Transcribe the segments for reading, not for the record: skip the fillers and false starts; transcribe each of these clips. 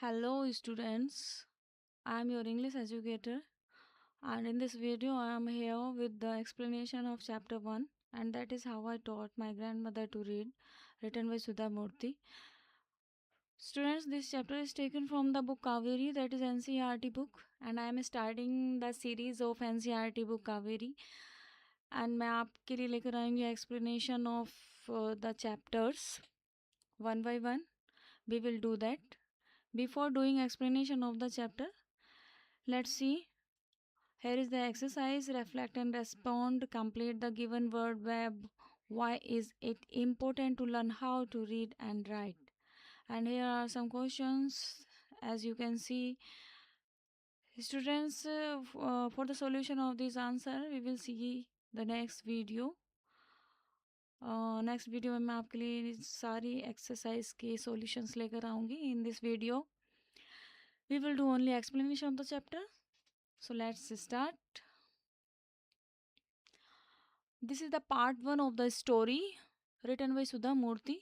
Hello students, I am your English educator and in this video I am here with the explanation of chapter 1 and that is how I taught my grandmother to read, written by Sudha Murthy. Students, this chapter is taken from the book Kaveri, that is NCERT book, and I am starting the series of NCERT book Kaveri and मैं आपके लिए लेकर आएंगे explanation of the chapters one by one. We will do that. Before doing explanation of the chapter, let's see. Here is the exercise. Reflect and respond. Complete the given word web. Why is it important to learn how to read and write? And here are some questions. As you can see, students, for the solution of this answer, we will see the next video. Next video में मैं आपके लिए सारी exercise के solutions लेकर आऊँगी in this video. We will do only explanation of the chapter. So let's start. This is the part 1 of the story written by Sudha Murthy,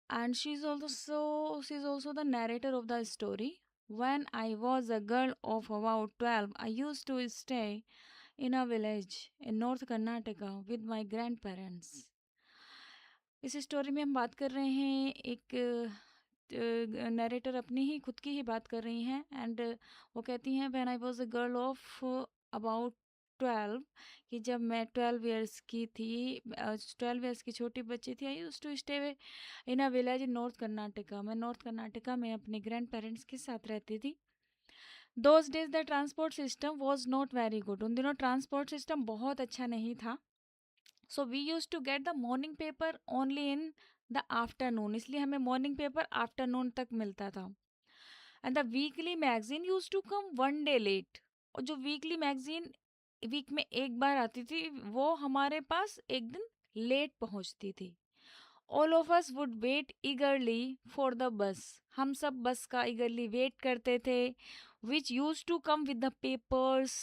and she's also the narrator of the story. When I was a girl of about 12, I used to stay in a village in North Karnataka with my grandparents. इस story में हम बात कर रहे हैं, एक narrator अपनी ही खुद की ही बात कर रही हैं एंड वो कहती हैं when I was a girl of about 12, कि जब मैं 12 इयर्स की थी, 12 इयर्स की छोटी बच्ची थी, I used to stay in a village in North Karnataka. मैं नॉर्थ कर्नाटका में अपने ग्रैंड पेरेंट्स के साथ रहती थी. Those days the transport system was not very good. उन दिनों ट्रांसपोर्ट सिस्टम बहुत अच्छा नहीं था. So we use to get the morning paper only in the afternoon, इसलिए हमें मॉर्निंग पेपर आफ्टरनून तक मिलता था. And the weekly magazine use to come one day late. और जो वीकली मैगजीन वीक में एक बार आती थी वो हमारे पास एक दिन लेट पहुंचती थी. All of us would wait eagerly for the bus. हम सब बस का ईगरली वेट करते थे, which use to come with the papers,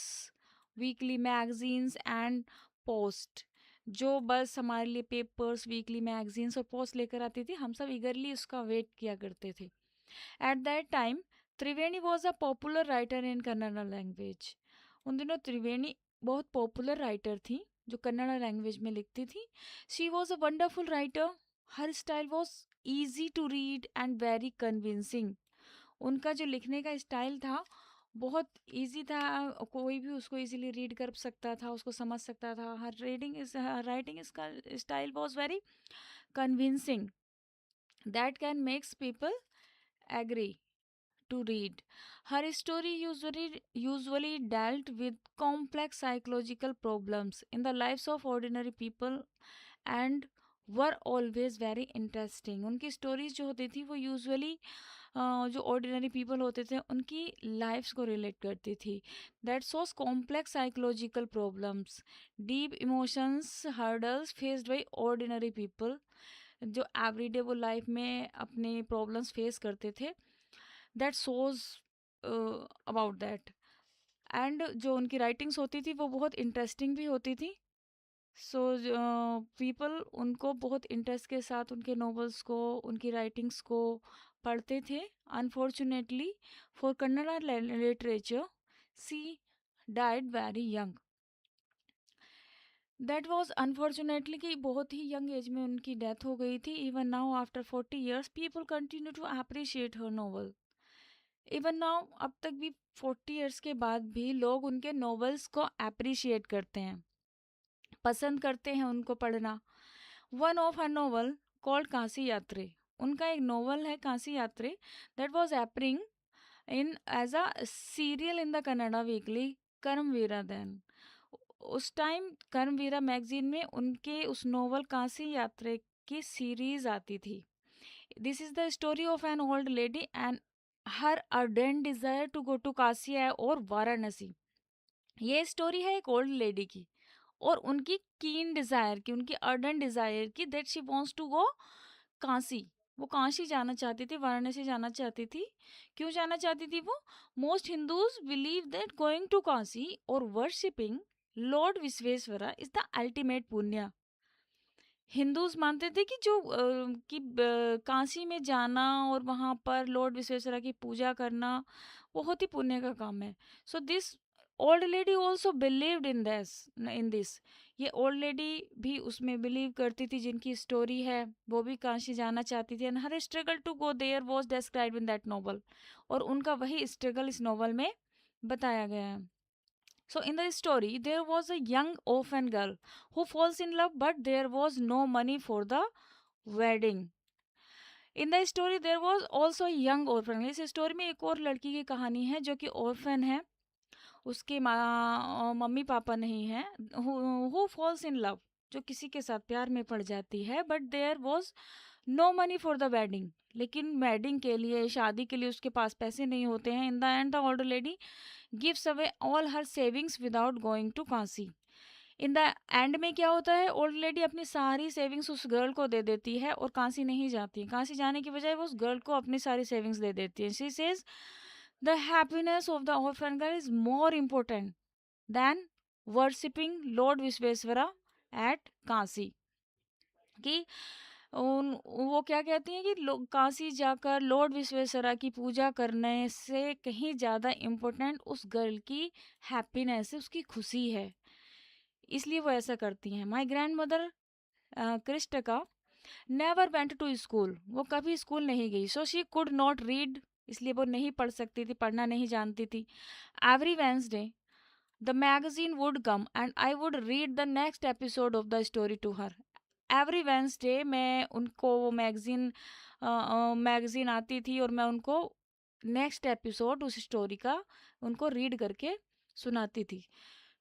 weekly magazines and post. जो बस हमारे लिए पेपर्स, वीकली मैगजीन्स और पोस्ट लेकर आती थी, हम सब ईगरली उसका वेट किया करते थे. Eight that time Triveni was a popular writer in Kannada language. उन दिनों त्रिवेणी बहुत पॉपुलर राइटर थी जो कन्नड़ लैंग्वेज में लिखती थी. She was a wonderful writer. Her style was easy to read and very convincing. उनका जो लिखने का स्टाइल था बहुत इजी था, कोई भी उसको इजीली रीड कर सकता था, उसको समझ सकता था. Her writing style was very convincing that can makes people agree to read. Her story usually dealt with complex psychological problems in the lives of ordinary people and were always very interesting. उनकी stories जो होती थी वो usually जो ordinary people होते थे उनकी lives को रिलेट करती थी. That shows complex psychological problems, deep emotions, hurdles faced by ordinary people, जो एवरीडे वो लाइफ में अपने प्रॉब्लम्स फेस करते थे. That shows about that. And जो उनकी राइटिंग्स होती थी वो बहुत इंटरेस्टिंग भी होती थी. सो पीपल उनको बहुत इंटरेस्ट के साथ उनके नॉवेल्स को, उनकी राइटिंग्स को पढ़ते थे. Unfortunately for Kannada literature she died very young. That was unfortunately कि बहुत ही यंग एज में उनकी डेथ हो गई थी. Even now after 40 years people continue to appreciate her novel. Even now अब तक भी 40 ईयर्स के बाद भी लोग उनके नॉवेल्स को अप्रिशिएट करते हैं, पसंद करते हैं उनको पढ़ना. One of her novel called Kashi Yatri. उनका एक नॉवल है Kashi Yatri that was appearing in as a serial in the Kannada weekly Karmaveera. Then उस टाइम कर्मवीरा मैगजीन में उनके उस नॉवल काशी यात्री की सीरीज आती थी. This is the story of an old lady and her ardent desire to go to Kashi और वाराणसी. ये स्टोरी है एक ओल्ड लेडी की और उनकी कीन डिजायर की, उनकी अर्डेंट डिजायर की, that she wants to go Kashi. वो काशी जाना चाहती थी, वाराणसी जाना चाहती थी. क्यों जाना चाहती थी वो? Most Hindus believe that going to Kashi और worshipping Lord Vishweshwara is the ultimate punya. Hindus मानते थे कि जो काशी में जाना और वहाँ पर लॉर्ड विश्वेश्वरा की पूजा करना बहुत ही पुण्य का काम है। So this old lady also believed in this. ये ओल्ड लेडी भी उसमें बिलीव करती थी, जिनकी स्टोरी है वो भी काशी जाना चाहती थी, and her struggle to go there was described in that novel. और उनका वही स्ट्रगल इस नॉवल में बताया गया है। So, in the story, there was a young orphan girl who falls in love, but there was no money for the wedding. In the story, there was also a young orphan. इस story में एक और लड़की की कहानी है जो कि orphan है, उसके मम्मी पापा नहीं है, who falls in love, जो किसी के साथ प्यार में पड़ जाती है, but there was no money for the wedding. लेकिन वेडिंग के लिए, शादी के लिए उसके पास पैसे नहीं होते हैं. In the end, the old lady gives away all her savings without going to Kashi. In the end में क्या होता है, ओल्ड लेडी अपनी सारी सेविंग्स उस गर्ल को दे देती है और काशी नहीं जाती. काशी जाने की बजाय वो उस गर्ल को अपनी सारी सेविंग्स दे देती है. She says the happiness of the orphan girl is more important than worshipping Lord Vishweshwara at Kashi. कि वो क्या कहती हैं कि काशी जाकर लॉर्ड विश्वेश्वरा की पूजा करने से कहीं ज़्यादा इम्पोर्टेंट उस गर्ल की हैप्पीनेस है, उसकी खुशी है, इसलिए वो ऐसा करती हैं. माई ग्रैंड मदर क्रिस्टका नेवर वेंट टू स्कूल. वो कभी स्कूल नहीं गई. So she could not read, इसलिए वो नहीं पढ़ सकती थी, पढ़ना नहीं जानती थी. Every Wednesday the magazine would come and I would read the next episode of the story to her. Every Wednesday मैं उनको वो मैगजीन आती थी और मैं उनको नेक्स्ट एपिसोड उस स्टोरी का उनको रीड करके सुनाती थी.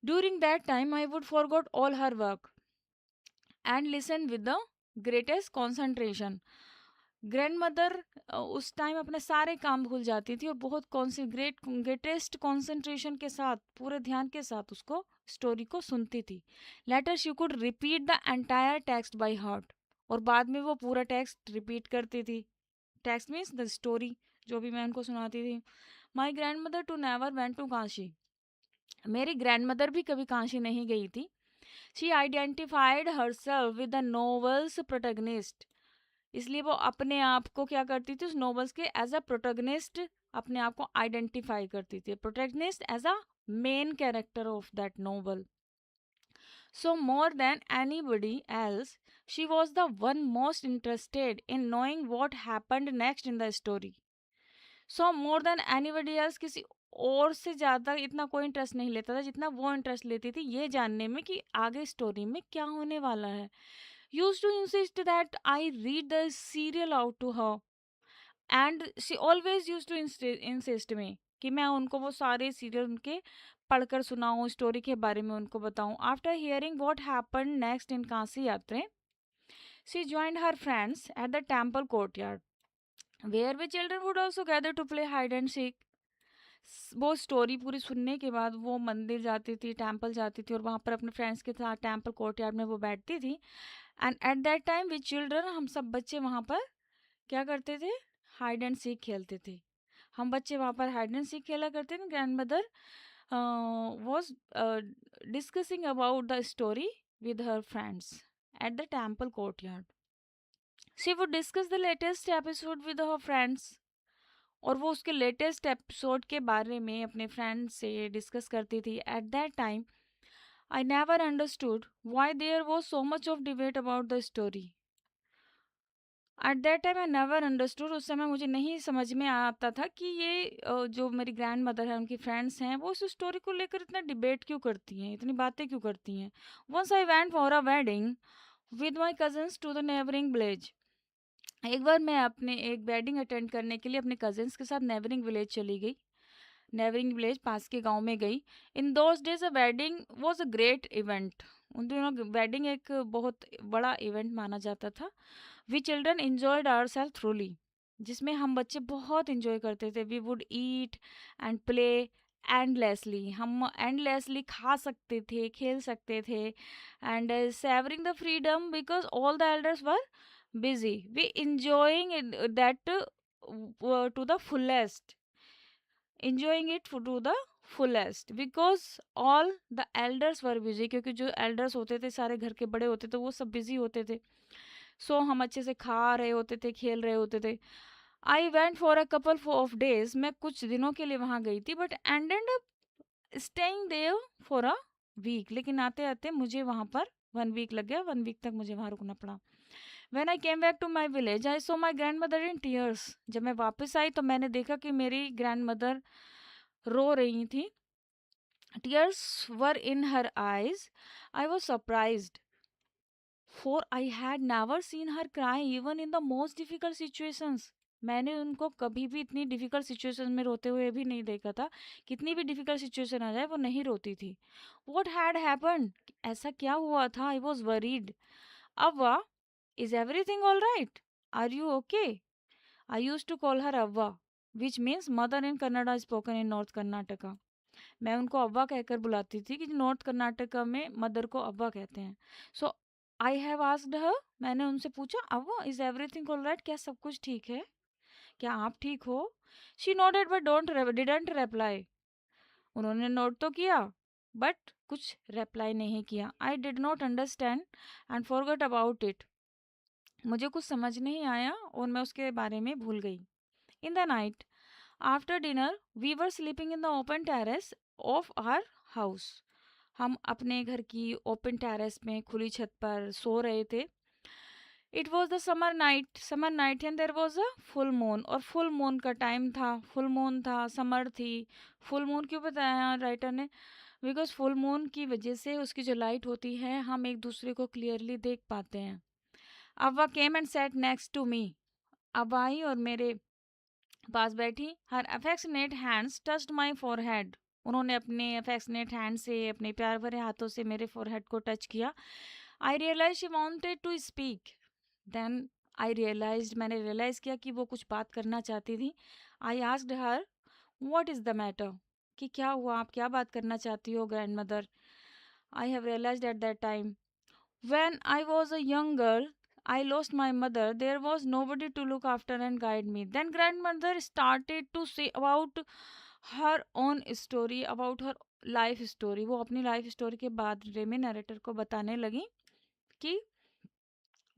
During that time I would forgot all her work and listen with the greatest concentration. Grand mother उस टाइम अपने सारे काम भूल जाती थी और बहुत ग्रेटेस्ट कॉन्सेंट्रेशन के साथ, पूरे ध्यान के साथ उसको स्टोरी को सुनती थी. Later she could repeat the entire text by heart. और बाद में वो पूरा टेक्स्ट रिपीट करती थी. टेक्स्ट मीन्स द स्टोरी, जो भी मैं उनको सुनाती थी. My grand mother too never went to Kashi. मेरी ग्रैंड मदर भी कभी काशी नहीं गई थी. She identified herself with the novel's protagonist. इसलिए वो अपने आप को क्या करती थी, उस नोवेल्स के एज अ प्रोटैगनिस्ट अपने आप को आइडेंटिफाई करती थी. Protagonist as a main character of that novel. So more than anybody else she was the one most interested in knowing what happened next in the story. So more than anybody else, किसी और से ज़्यादा इतना कोई interest नहीं लेता था जितना वो इंटरेस्ट लेती थी ये जानने में कि आगे स्टोरी में क्या होने वाला है. Used to insist that I read the serial out to her, and she always used to insist me कि मैं उनको वो सारे सीरियल उनके पढ़कर सुनाऊं, स्टोरी के बारे में उनको बताऊं. After hearing what happened next इन काशी यात्रा, she joined her friends at the temple courtyard where the children would also gather to play hide and seek. वो स्टोरी पूरी सुनने के बाद वो मंदिर जाती थी, टेम्पल जाती थी और वहाँ पर अपने फ्रेंड्स के साथ टेम्पल कोर्टयार्ड में वो बैठती थी. And eight that time with children, हम सब बच्चे वहाँ पर क्या करते थे, हाइड एंड सीक खेलते थे. हम बच्चे वहाँ पर हाइड एंड सीक खेला करते थे. Grand mother was discussing about the story with her friends at the temple courtyard. She would discuss the latest episode with her friends. और वो उसके लेटेस्ट एपिसोड के बारे में अपने फ्रेंड से डिस्कस करती थी. At that time I never understood why there was so much of debate about the story. At that time I never understood, उस समय मुझे नहीं समझ में आता था कि ये जो मेरी ग्रैंड मदर है, उनकी फ्रेंड्स हैं, वो इस स्टोरी को लेकर इतना डिबेट क्यों करती हैं, इतनी बातें क्यों करती हैं. Once I went for a wedding with my cousins to the neighbouring village. एक बार मैं अपने एक वेडिंग अटेंड करने के लिए अपने कजिन्स के साथ नेबरिंग विलेज चली गई. नेबरिंग विलेज पास के गांव में गई. इन those days a wedding was a great event. उन दिनों वेडिंग एक बहुत बड़ा इवेंट माना जाता था. We children enjoyed our self thoroughly, जिसमें हम बच्चे बहुत इंजॉय करते थे. We would eat and play endlessly. हम एंडलेसली खा सकते थे, खेल सकते थे. And savouring the freedom because all the elders were busy. We enjoying that to the fullest. Enjoying it to the fullest because all the elders were busy, क्योंकि जो elders होते थे सारे घर के बड़े होते थे वो सब बिजी होते थे. सो हम अच्छे से खा रहे होते थे, खेल रहे होते थे. I went for a couple of days, मैं कुछ दिनों के लिए वहां गई थी, but ended up staying there for a week. लेकिन आते आते मुझे वहां पर 1 वीक लग गया, 1 वीक तक मुझे वहां रुकना पड़ा. When I came back to my village, I saw my grandmother in tears. जब मैं वापस आई तो मैंने देखा कि मेरी ग्रैंडमदर रो रही थी. Tears were in her eyes. I was surprised, for I had never seen her cry even in the most difficult situations. मैंने उनको कभी भी इतनी डिफिकल्ट सिचुएशन में रोते हुए भी नहीं देखा था. कितनी भी डिफिकल्ट सिचुएशन आ जाए वो नहीं रोती थी. What had happened? ऐसा क्या हुआ था? I was worried. Avva, is everything all right? Are you okay? I used to call her Avva, which means mother in Kannada spoken in North Karnataka. मैं उनको अव्वा कहकर बुलाती थी कि नॉर्थ कर्नाटका में मदर को अव्वा कहते हैं. सो आई हैव आस्क्ड हर, मैंने उनसे पूछा, अव्वा इज एवरीथिंग ऑलराइट, क्या सब कुछ ठीक है, क्या आप ठीक हो? She noted but don't didn't reply. उन्होंने नोट तो किया बट कुछ रिप्लाई नहीं किया. I did not understand and forget about it. मुझे कुछ समझ नहीं आया और मैं उसके बारे में भूल गई. In the night after dinner we were sleeping in the open terrace of our house. हम अपने घर की ओपन टेरेस में खुली छत पर सो रहे थे. It was the summer night and there was a full moon. और फुल मून का टाइम था, फुल मून था, समर थी. फुल मून क्यों बताया राइटर ने? बिकॉज फुल मून की वजह से उसकी जो लाइट होती है हम एक दूसरे को क्लियरली देख पाते हैं. Avva came and sat next to me. अब आई और मेरे पास बैठी. Her affectionate hands touched my forehead. उन्होंने अपने अफेक्शनेट हैंड से, अपने प्यार भरे हाथों से मेरे फॉरहेड को टच किया. I realise she wanted to speak. Then I realised, मैंने रियलाइज किया कि वो कुछ बात करना चाहती थी. I asked her what is the matter, कि क्या हुआ, आप क्या बात करना चाहती हो grand mother. I have realised at that time, when I was a young girl, I lost my mother. There was nobody to look after and guide me. Then grandmother started to say about her own story, about her life story. वो अपनी life story के बारे में narrator को बताने लगी कि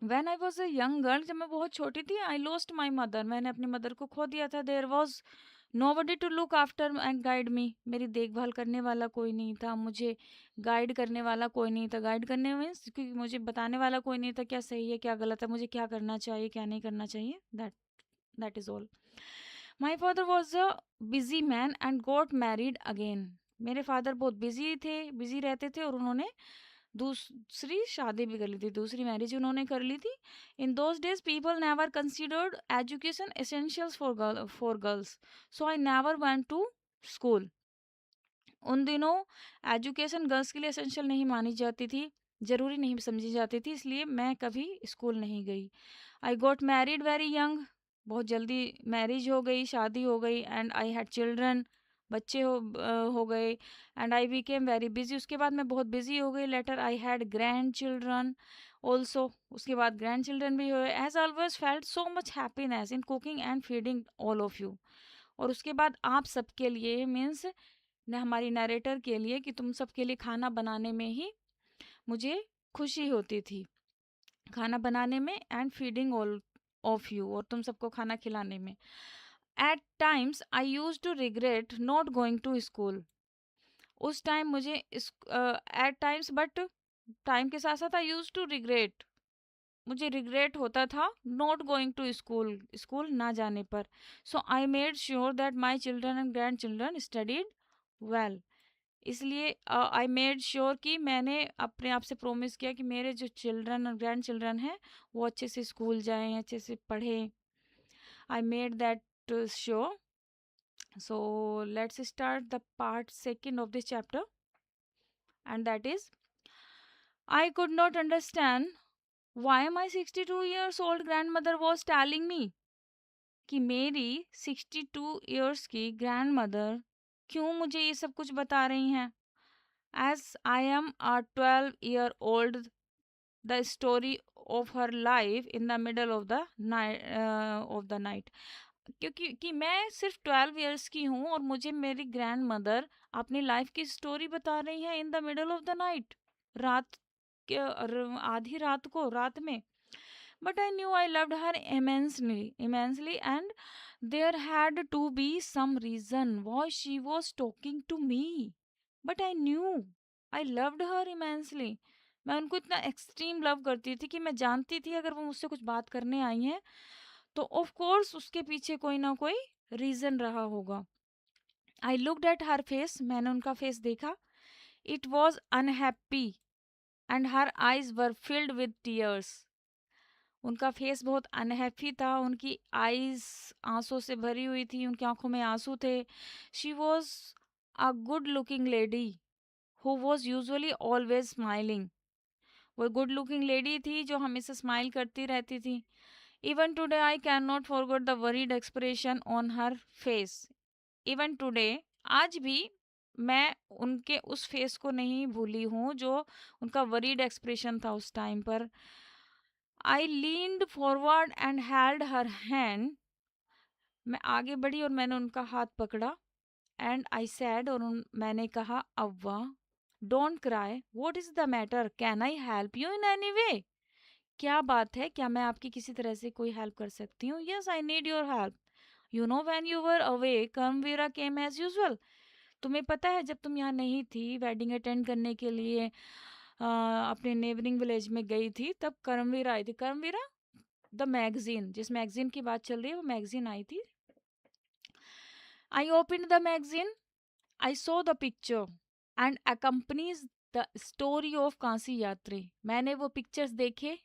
when I was a young girl, जब मैं बहुत छोटी थी, I lost my mother. मैंने अपनी मदर को खो दिया था. There was nobody to look after and guide me. मेरी देखभाल करने वाला कोई नहीं था, मुझे गाइड करने वाला कोई नहीं था. गाइड करने में क्योंकि मुझे बताने वाला कोई नहीं था क्या सही है क्या गलत है, मुझे क्या करना चाहिए क्या नहीं करना चाहिए. That is all. My father was a busy man and got married again. मेरे फादर बहुत बिजी थे, बिजी रहते थे और उन्होंने दूसरी शादी भी कर ली थी, दूसरी मैरिज उन्होंने कर ली थी. In those days people never considered education essentials for girls, so I never went to school. उन दिनों एजुकेशन गर्ल्स के लिए एसेंशियल नहीं मानी जाती थी, ज़रूरी नहीं समझी जाती थी, इसलिए मैं कभी स्कूल नहीं गई. I got married very young. बहुत जल्दी मैरिज हो गई, शादी हो गई. एंड आई हैड चिल्ड्रन, बच्चे हो गए. And I became very busy. उसके बाद मैं बहुत बिजी हो गई. Later I had grandchildren also. उसके बाद ग्रैंड चिल्ड्रन भी हुए. As always felt so much happiness in cooking and feeding all of you. और उसके बाद आप सबके लिए मीन्स ने हमारी नरेटर के लिए कि तुम सबके लिए खाना बनाने में ही मुझे खुशी होती थी. खाना बनाने में and feeding all of you, और तुम सबको खाना खिलाने में. At times I use to regret not going to school. उस टाइम मुझे एट टाइम्स बट टाइम के साथ साथ आई यूज टू रिग्रेट, मुझे रिग्रेट होता था not going to school, school ना जाने पर. So I made sure that my children and grandchildren studied well. इसलिए आई मेड श्योर कि मैंने अपने आप से प्रोमिस किया कि मेरे जो चिल्ड्रन और ग्रैंड चिल्ड्रन हैं वो अच्छे से स्कूल जाएं, अच्छे से पढ़ें. I made that sure. So let's start the part second of this chapter, and that is I could not understand why my 62 years old grandmother was telling me, कि मेरी 62 years की ग्रैंड मदर क्यों मुझे ये सब कुछ बता रही हैं. As I am a 12-year-old, the story of her life in the middle of the night. क्योंकि कि मैं सिर्फ 12 इयर्स की हूँ और मुझे मेरी ग्रैंड मदर अपनी लाइफ की स्टोरी बता रही है in the middle of the night, रात के आधी रात को, रात में. But I knew I loved her immensely, and there had to be some reason why she was talking to me. But I knew I loved her immensely. मैं उनको इतना एक्सट्रीम लव करती थी कि मैं जानती थी अगर वो मुझसे कुछ बात करने आई हैं तो ऑफ कोर्स उसके पीछे कोई ना कोई रीजन रहा होगा. I looked at her face, मैंने उनका फेस देखा. It was unhappy and her eyes were filled with tears. उनका फेस बहुत अनहैप्पी था, उनकी आईज आंसू से भरी हुई थी, उनकी आंखों में आंसू थे. She was a good looking lady who was usually always smiling. वो गुड लुकिंग लेडी थी जो हमेशा स्माइल करती रहती थी. Even today I can not forget the worried expression on her face. Even today, आज भी मैं उनके उस फेस को नहीं भूली हूँ जो उनका वरीड एक्सप्रेशन था उस टाइम पर. I leaned forward and held her hand. मैं आगे बढ़ी और मैंने उनका हाथ पकड़ा. एंड आई सैड, और मैंने कहा, Avva don't cry, what is the matter, can I help you in any way. क्या बात है, क्या मैं आपकी किसी तरह से कोई हेल्प कर सकती हूँ. Yes, I need your help. You know when you were away Karmaveera came as usual. तुम्हें पता है जब तुम यहाँ नहीं थी वेडिंग अटेंड करने के लिए, अपने नेबरिंग विलेज में गई थी, तब कर्मवीरा आई थी. कर्मवीरा द मैगजीन, जिस मैगजीन की बात चल रही है वो मैगजीन आई थी. I open the magazine, I saw the picture and accompanies the story of Kashi यात्री. मैंने वो पिक्चर्स देखे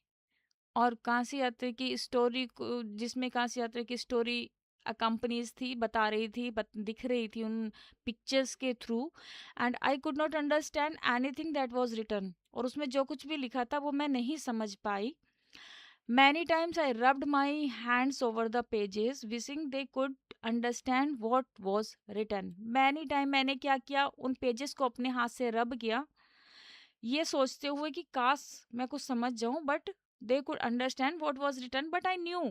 और काशी यात्रा की स्टोरी को, जिसमें काशी यात्रा की स्टोरी अकम्पनीज थी, बता रही थी, दिख रही थी उन पिक्चर्स के through. And I could not understand anything that was written. और उसमें जो कुछ भी लिखा था वो मैं नहीं समझ पाई. Many times I rubbed my hands over the pages wishing they could understand what was written. Many time मैंने क्या किया, उन पेजेस को अपने हाथ से रब किया, ये सोचते हुए कि काश मैं कुछ समझ जाऊं. But they could understand what was written, but I knew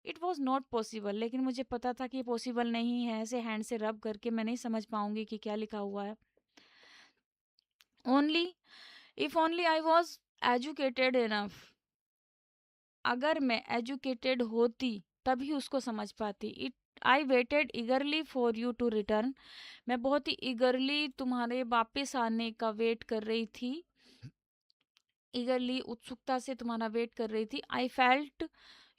it was not possible. लेकिन मुझे पता था कि ये पॉसिबल नहीं है, ऐसे हैंड से रब करके मैं नहीं समझ पाऊंगी कि क्या लिखा हुआ है. Only if only I was educated enough. अगर मैं एजुकेटेड होती तभी उसको समझ पाती. It I waited eagerly for you to return. मैं बहुत ही ईगरली तुम्हारे वापस आने का वेट कर रही थी, ईगरली उत्सुकता से तुम्हारा वेट कर रही थी. I felt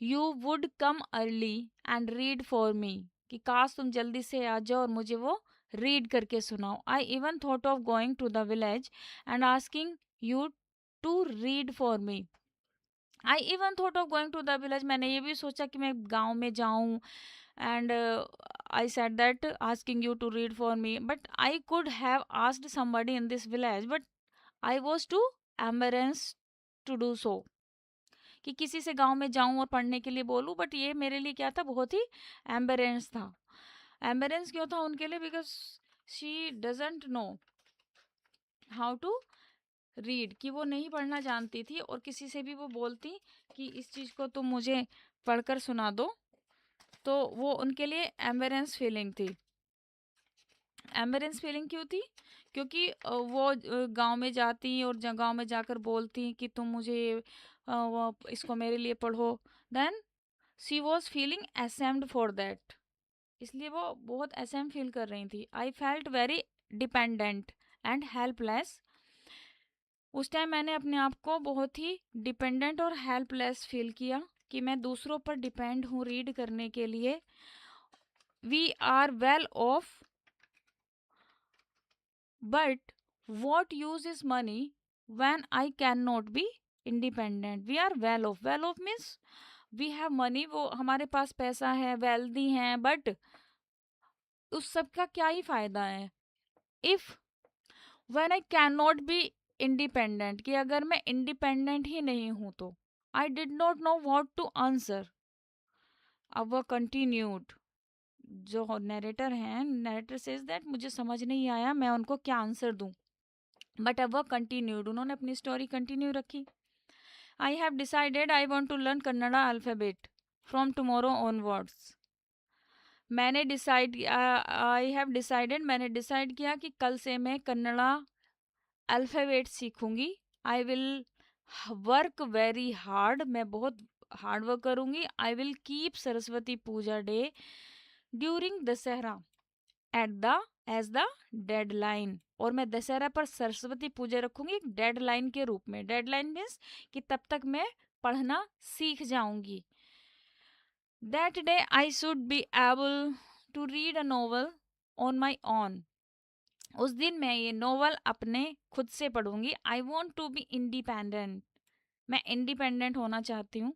you would come early and read for मी. कि काश तुम जल्दी से आ जाओ और मुझे वो रीड करके सुनाओ. I even thought of going to the village and asking you to read for me. I even thought of going to the village. मैंने ये भी सोचा कि मैं गांव में जाऊं. And I said that asking you to read for me, but I could have asked somebody in this village, but I was too embarrassed to do so. कि किसी से गांव में जाऊं और पढ़ने के लिए बोलूं. बट ये मेरे लिए क्या था, बहुत ही एम्बेरेंस था. एम्बेरेंस क्यों था उनके लिए, because she doesn't know how to read. कि वो नहीं पढ़ना जानती थी और किसी से भी वो बोलती कि इस चीज़ को तुम मुझे पढ़कर सुना दो, तो वो उनके लिए एम्बेरेंस फीलिंग थी. एम्बेरेंस फीलिंग क्यों थी, क्योंकि वो गांव में जाती और गांव में जाकर बोलती कि तुम मुझे वो इसको मेरे लिए पढ़ो. Then she was feeling ashamed for that. इसलिए वो बहुत असेम फील कर रही थी. I felt very dependent and helpless. उस टाइम मैंने अपने आप को बहुत ही डिपेंडेंट और हेल्पलेस फील किया कि मैं दूसरों पर डिपेंड हूँ रीड करने के लिए. We are well off, but what use is money when I cannot be independent. We are well off. Well off means we have money, वो हमारे पास पैसा है, wealthy हैं, बट उस सब का क्या ही फायदा है if when I cannot be independent. कि अगर मैं independent ही नहीं हूं तो I did not know what to answer. अब वह continued, जो नरेटर हैं, नरेटर सेज दैट मुझे समझ नहीं आया मैं उनको क्या आंसर दूं. बट अब वह कंटिन्यूड, उन्होंने अपनी स्टोरी कंटिन्यू रखी. I have decided I want to learn Kannada alphabet from tomorrow onwards. मैंने डिसाइड किया कि कल से मैं कन्नड़ा अल्फ़ाबेट सीखूंगी। I will work very hard, मैं बहुत हार्ड वर्क करूंगी। I will keep Saraswati Puja day during Dussehra at the age the deadline. और मैं दशहरा पर सरस्वती पूजा रखूंगी एक डेडलाइन के रूप में। डेडलाइन मीन्स कि तब तक मैं पढ़ना सीख जाऊंगी। That day I should be able to read a novel on my own. उस दिन मैं ये नोवेल अपने खुद से पढ़ूंगी। I want to be independent, मैं इंडिपेंडेंट होना चाहती हूँ।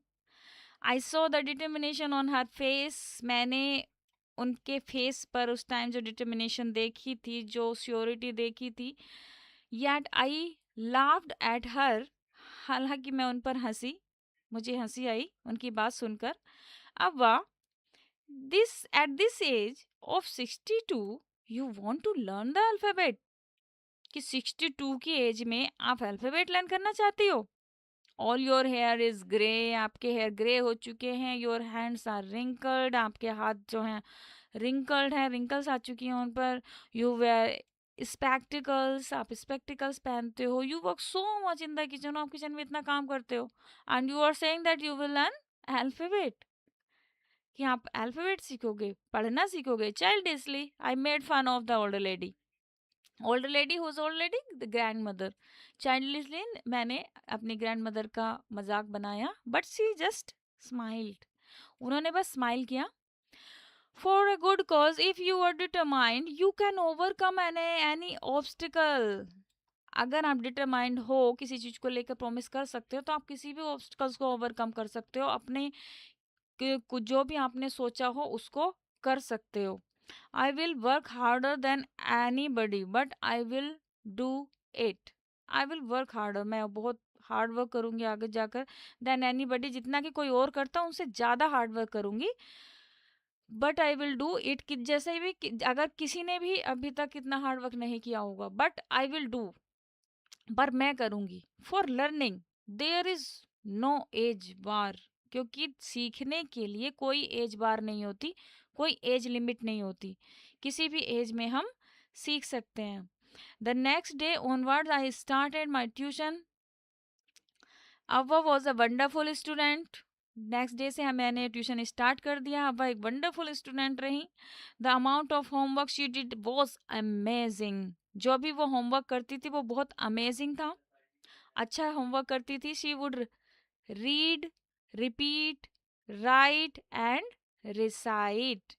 I saw the determination on her face, मैंने उनके फेस पर उस टाइम जो डिटर्मिनेशन देखी थी, जो श्योरिटी देखी थी। Yet I laughed at her, हालांकि मैं उन पर हंसी, मुझे हंसी आई उनकी बात सुनकर। अब वाह, this at this age of 62 you want to learn the alphabet, कि 62 की एज में आप अल्फाबेट लर्न करना चाहती हो। All your here is grey, आपके हेयर ग्रे हो चुके हैं। योर हैंड्स आर रिंकल्ड, आपके हाथ जो हैं रिंकल्ड हैं, रिंकल्स आ चुकी हैं उन पर। यू वेयर स्पेक्टिकल्स, आप स्पेक्टिकल्स पहनते हो। You work so much in the kitchen, आप किचन में इतना काम करते हो। And you are saying that you will learn alphabet, कि आप अल्फाबेट सीखोगे, पढ़ना सीखोगे। Childishly I made fun of the older lady. Old lady, whose old lady? The grandmother. Childishly मैंने अपनी ग्रैंड मदर का मजाक बनाया, बट शी जस्ट स्माइल्ड, उन्होंने बस स्माइल किया। For a good cause if you are determined you can overcome any obstacle. अगर आप डिटरमाइंड हो, किसी चीज को लेकर प्रॉमिस कर सकते हो, तो आप किसी भी ऑब्स्टिकल्स को ओवरकम कर सकते हो। अपने जो भी आपने सोचा हो उसको कर सकते हो। I will work harder than anybody, but I will do it. I will work harder. मैं बहुत हार्ड वर्क करूंगी आगे जाकर। देन एनीबडी, जितना कि कोई और करता उनसे ज़्यादा हार्ड वर्क करूंगी। But I will do it, कि जैसे भी अगर किसी ने भी अभी तक इतना हार्ड वर्क नहीं किया होगा, बट आई विल डू, पर मैं करूंगी। For learning there is no age bar, क्योंकि सीखने के लिए कोई एज बार नहीं होती, कोई एज लिमिट नहीं होती। किसी भी एज में हम सीख सकते हैं। The next day onwards I started my tuition. Avva was a wonderful student. Next day से मैंने ट्यूशन स्टार्ट कर दिया। अव्वा एक वंडरफुल स्टूडेंट रही। The amount of homework she did was amazing. जो भी वो होमवर्क करती थी वो बहुत अमेजिंग था, अच्छा होमवर्क करती थी। She would read, repeat, right and recite.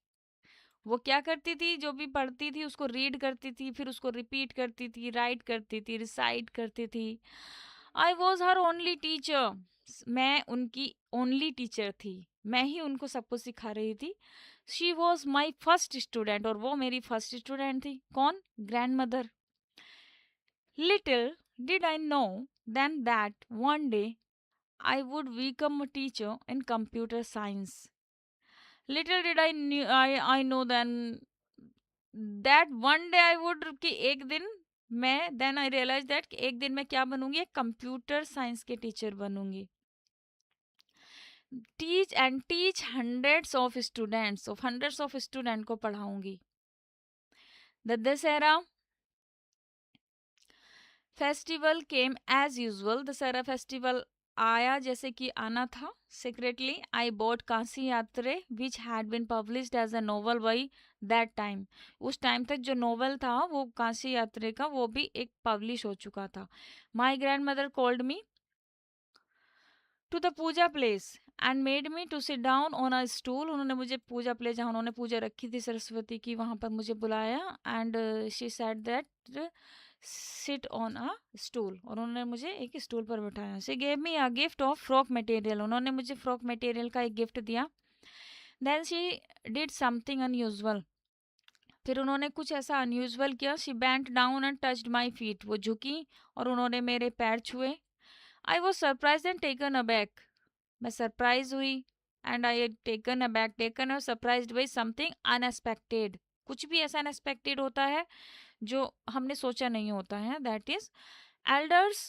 वो क्या करती थी, जो भी पढ़ती थी उसको रीड करती थी, फिर उसको रिपीट करती थी, राइट करती थी, रिसाइट करती थी। I was her only teacher, मैं उनकी ओनली टीचर थी, मैं ही उनको सब कुछ सिखा रही थी। She was my first student, और वो मेरी फर्स्ट स्टूडेंट थी। कौन? Grandmother. Little did I know then that one day I would become a teacher in computer science. Little did I know then that one day I would, कि एक दिन मैं, then I realized that कि एक दिन मैं क्या बनूंगी, एक कंप्यूटर साइंस के टीचर बनूंगी। टीच हंड्रेड्स ऑफ स्टूडेंट को पढ़ाऊंगी। The Dussehra festival came as usual. Dussehra festival आया जैसे कि आना था। Secretly I bought Kashi Yatre which had been published as a novel by that time. उस टाइम तक जो नोवेल था वो काशी यात्रे का, वो भी एक पब्लिश हो चुका था। My grand mother called me to the pooja place and made me to sit down on a stool. उन्होंने मुझे पूजा प्लेस, जहाँ उन्होंने पूजा रखी थी सरस्वती की, वहाँ पर मुझे बुलाया। And she said that sit on a stool, और उन्होंने मुझे एक स्टूल पर बिठाया। She gave me a gift of frock material, उन्होंने मुझे फ्रॉक मटेरियल का एक गिफ्ट दिया। Then she did something unusual, फिर उन्होंने कुछ ऐसा अनयूजुअल किया। She bent down and touched my feet, वो झुकी और उन्होंने मेरे पैर छुए। I was surprise and taken aback, मैं सरप्राइज हुई। And I taken aback, taken और सरप्राइज्ड बाई समथिंग अनएक्सपेक्टेड, कुछ भी ऐसा अनएक्सपेक्टेड होता है जो हमने सोचा नहीं होता है, that is elders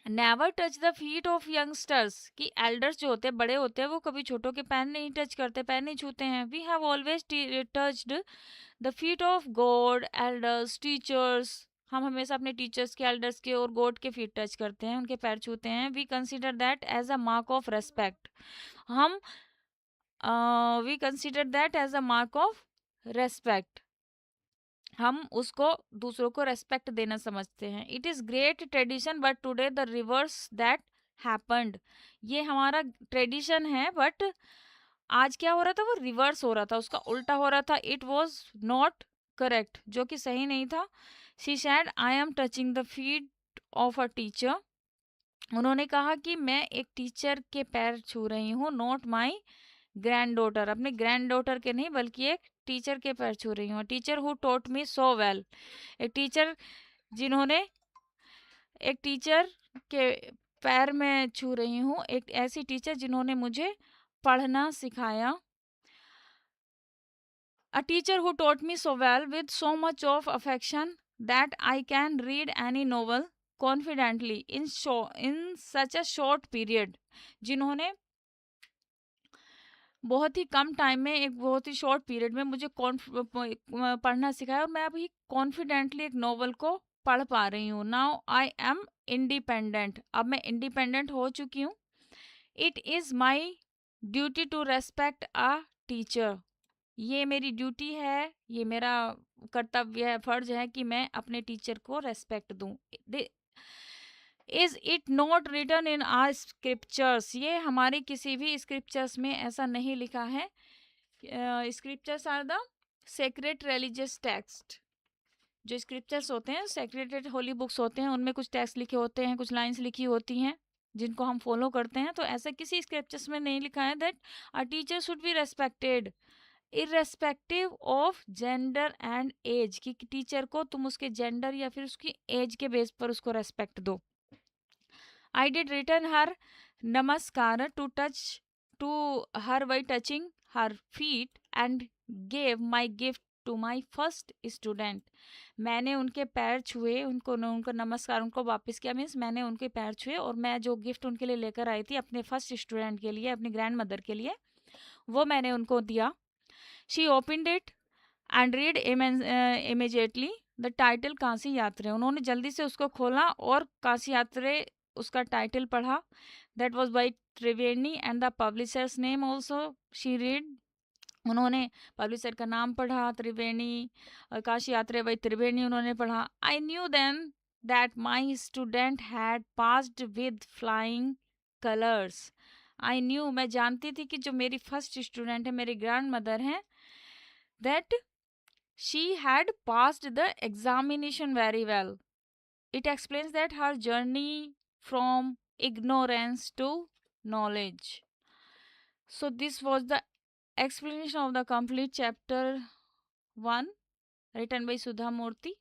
never touch the feet of youngsters, कि एल्डर्स जो होते हैं, बड़े होते हैं, वो कभी छोटों के पैर नहीं टच करते, पैर नहीं छूते हैं. We have always touched the feet of God, elders, teachers. हम हमेशा अपने टीचर्स के, एल्डर्स के और गॉड के फीट टच करते हैं, उनके पैर छूते हैं. We consider that as a mark of respect. हम we consider that as a mark of respect. हम उसको, दूसरों को रेस्पेक्ट देना समझते हैं. It is great tradition but today the reverse that happened. ये हमारा ट्रेडिशन है, बट आज क्या हो रहा था, वो रिवर्स हो रहा था, उसका उल्टा हो रहा था. इट वॉज नॉट करेक्ट, जो कि सही नहीं था. She said I am touching the feet of a teacher. उन्होंने कहा कि मैं एक टीचर के पैर छू रही हूँ, नॉट माई ग्रैंड डॉटर, अपने ग्रैंड डॉटर के नहीं, बल्कि एक टीचर के पैर छू रही हूँ. Teacher who taught me so well. एक टीचर जिन्होंने, एक टीचर के पैर में छू रही हूँ, एक ऐसी टीचर जिन्होंने मुझे पढ़ना सिखाया. A teacher who taught me so well with so much of affection that I can read any novel confidently in such a short period. जिन्होंने बहुत ही कम टाइम में, एक बहुत ही शॉर्ट पीरियड में मुझे पढ़ना सिखाया, और मैं अभी कॉन्फिडेंटली एक नोवेल को पढ़ पा रही हूँ. Now I am independent. अब मैं इंडिपेंडेंट हो चुकी हूँ. It is my duty to respect a teacher. ये मेरी ड्यूटी है, ये मेरा कर्तव्य है, फर्ज है कि मैं अपने टीचर को रेस्पेक्ट दूँ. Is it not written in our scriptures. ये हमारे किसी भी स्क्रिप्चर्स में ऐसा नहीं लिखा है. Scriptures are the sacred religious text. जो स्क्रिप्चर्स होते हैं, सेक्रेटेड होली बुक्स होते हैं, उनमें कुछ टेक्स्ट लिखे होते हैं, कुछ लाइंस लिखी होती हैं, जिनको हम फॉलो करते हैं. तो ऐसा किसी स्क्रिप्चर्स में नहीं लिखा है that a teacher should be respected irrespective of gender and age, कि टीचर को तुम उसके जेंडर या फिर उसकी एज के बेस पर उसको रेस्पेक्ट दो. I did return her namaskar to her by touching her feet and gave my gift to my first student. मैंने उनके पैर छुए, उनको नमस्कार उनको वापस किया. मीन्स मैंने उनके पैर छुए, और मैं जो गिफ्ट उनके लिए लेकर आई थी अपने फर्स्ट स्टूडेंट के लिए, अपनी ग्रैंड मदर के लिए, वो मैंने उनको दिया. She opened it and read immediately the title Kashi यात्रे. उन्होंने जल्दी से उसको खोला और काशी यात्रे उसका टाइटल पढ़ा. That was by Triveni and the publishers name also she read. उन्होंने पब्लिशर का नाम पढ़ा, त्रिवेणी, और काशी यात्रे बाय त्रिवेणी उन्होंने पढ़ा. I knew then that my student had passed with flying colours. I knew, मैं जानती थी कि जो मेरी फर्स्ट स्टूडेंट है, मेरी ग्रैंड मदर हैं, that she had passed the examination very well. It explains that her journey from ignorance to knowledge. So, this was the explanation of the complete chapter 1 written by Sudha Murthy.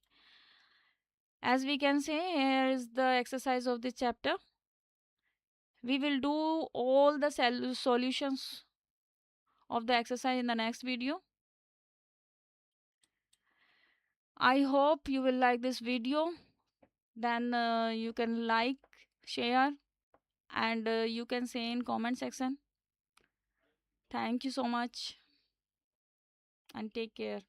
As we can say, here is the exercise of this chapter. We will do all the solutions of the exercise in the next video. I hope you will like this video. Then you can like, share, and you can say in comment section. Thank you so much and take care.